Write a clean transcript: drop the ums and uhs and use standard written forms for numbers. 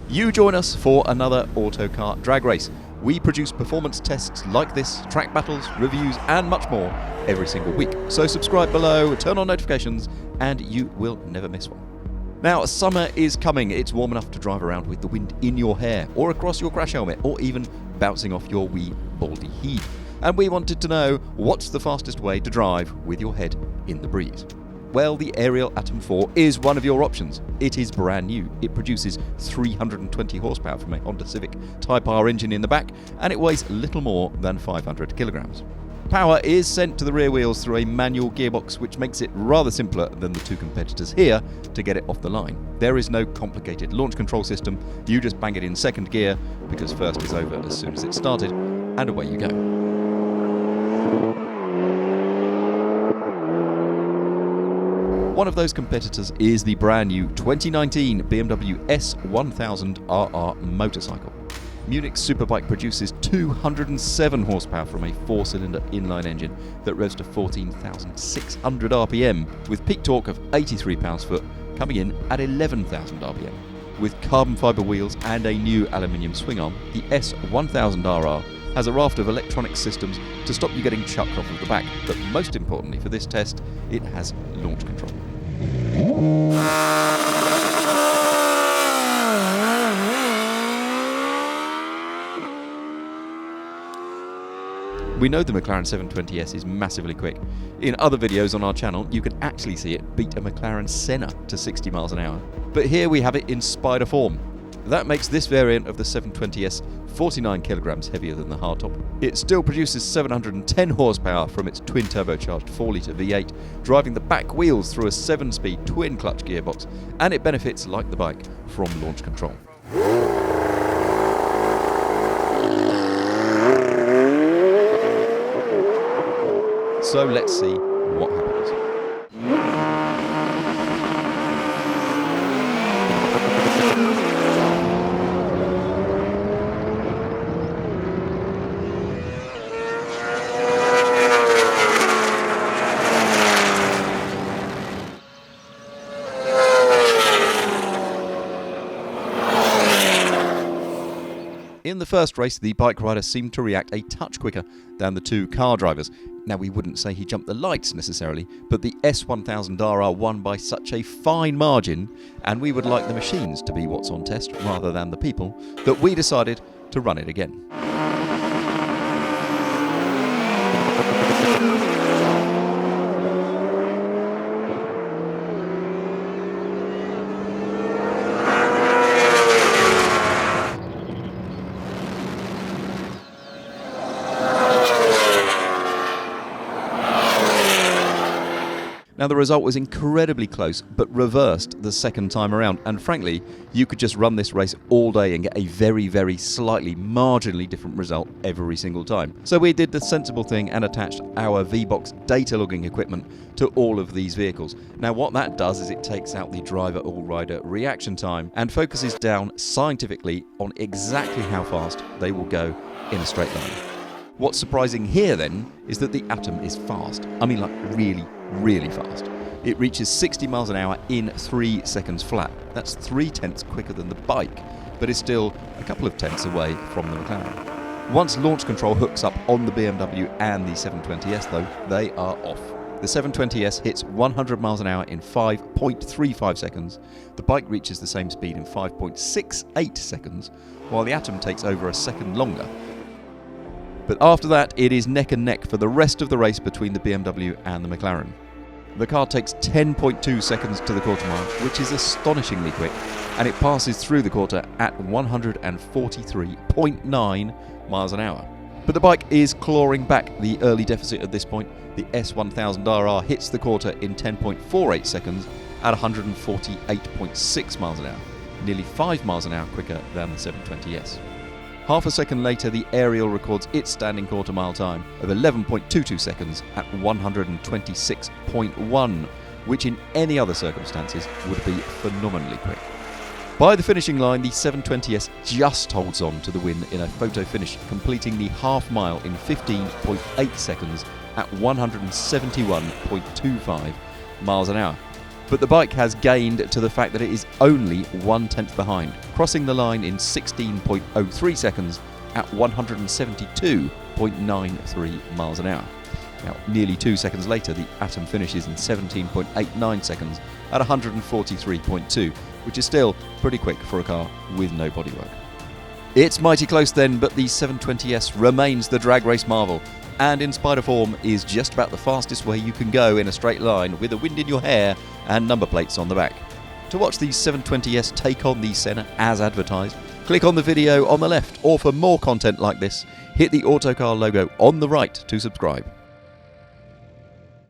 You join us for another Autocar drag race. We produce performance tests like this, track battles, reviews and much more every single week. So subscribe below, turn on notifications and you will never miss one. Now, summer is coming. It's warm enough to drive around with the wind in your hair or across your crash helmet or even bouncing off your wee baldy head. And we wanted to know, what's the fastest way to drive with your head in the breeze? Well, the Ariel Atom 4 is one of your options. It is brand new. It produces 320 horsepower from a Honda Civic Type R engine in the back, and it weighs little more than 500 kilograms. Power is sent to the rear wheels through a manual gearbox, which makes it rather simpler than the two competitors here to get it off the line. There is no complicated launch control system. You just bang it in second gear, because first is over as soon as it started, and away you go. One of those competitors is the brand new 2019 BMW S1000RR motorcycle. Munic's superbike produces 207 horsepower from a 4-cylinder inline engine that revs to 14,600 RPM, with peak torque of 83 pounds-foot, coming in at 11,000 RPM. With carbon fibre wheels and a new aluminium swing arm, the S1000RR has a raft of electronic systems to stop you getting chucked off of the back, but most importantly for this test, it has launch control. We know the McLaren 720S is massively quick. In other videos on our channel, you can actually see it beat a McLaren Senna to 60 miles an hour. But here we have it in spider form. That makes this variant of the 720S 49 kilograms heavier than the hardtop. It still produces 710 horsepower from its twin-turbocharged 4-litre V8, driving the back wheels through a 7-speed twin-clutch gearbox, and it benefits, like the bike, from launch control. So let's see what happens. In the first race, the bike rider seemed to react a touch quicker than the two car drivers. Now, we wouldn't say he jumped the lights necessarily, but the S1000RR won by such a fine margin, and we would like the machines to be what's on test rather than the people, that we decided to run it again. Now, the result was incredibly close, but reversed the second time around, and frankly, you could just run this race all day and get a very, very slightly, marginally different result every single time. So we did the sensible thing and attached our V-Box data logging equipment to all of these vehicles. Now, what that does is it takes out the driver or rider reaction time and focuses down scientifically on exactly how fast they will go in a straight line. What's surprising here then is that the Atom is fast. I mean, like really fast. It reaches 60 miles an hour in 3 seconds flat. That's 3/10 quicker than the bike, but is still a couple of tenths away from the McLaren. Once launch control hooks up on the BMW and the 720S though, they are off. The 720S hits 100 miles an hour in 5.35 seconds. The bike reaches the same speed in 5.68 seconds, while the Atom takes over a second longer. But after that, it is neck and neck for the rest of the race between the BMW and the McLaren. The car takes 10.2 seconds to the quarter mile, which is astonishingly quick, and it passes through the quarter at 143.9 miles an hour. But the bike is clawing back the early deficit at this point. The S1000RR hits the quarter in 10.48 seconds at 148.6 miles an hour, nearly 5 miles an hour quicker than the 720S. Half a second later, the Ariel records its standing quarter mile time of 11.22 seconds at 126.1, which in any other circumstances would be phenomenally quick. By the finishing line, the 720S just holds on to the win in a photo finish, completing the half mile in 15.8 seconds at 171.25 miles an hour. But the bike has gained to the fact that it is only 1/10 behind, crossing the line in 16.03 seconds at 172.93 miles an hour. Now, nearly 2 seconds later, the Atom finishes in 17.89 seconds at 143.2, which is still pretty quick for a car with no bodywork. It's mighty close then, but the 720S remains the drag race marvel, and in spite of form is just about the fastest way you can go in a straight line with the wind in your hair and number plates on the back. To watch the 720S take on the Senna as advertised, click on the video on the left, or for more content like this, hit the Autocar logo on the right to subscribe.